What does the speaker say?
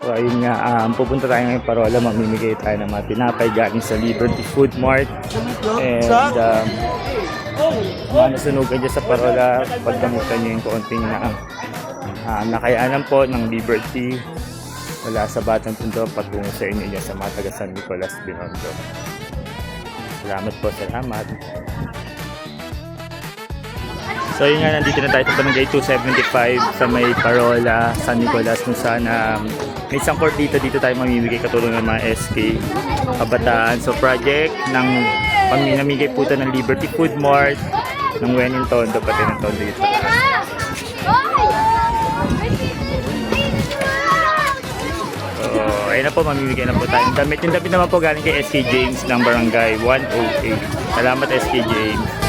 So ayun nga, pupunta tayo ngayon Parola, mamimigay tayo ng mga tinapay galing sa Liberty Food Mart. And mga nasunugan dyan sa Parola, pagdamutan nyo yung kaunting na nakayanan po ng Liberty wala sa Batang Tondo patungo sa inyo dyan sa mga taga San Nicolas, Binondo. Salamat po, salamat. So yun nga, nandito na tayo sa Barangay 275 sa may Parola, San Nicolas, kung saan may isang court dito tayo mamimigay katulong ng mga SK Kabataan. So project ng paminamigay po ito ng Liberty Food Mart, ng Wenin Tondo, pati ng Tondo dito. So ayun na po, mamimigay na po tayo. Yung damit naman po galing kay SK James ng Barangay 108. Salamat SK James.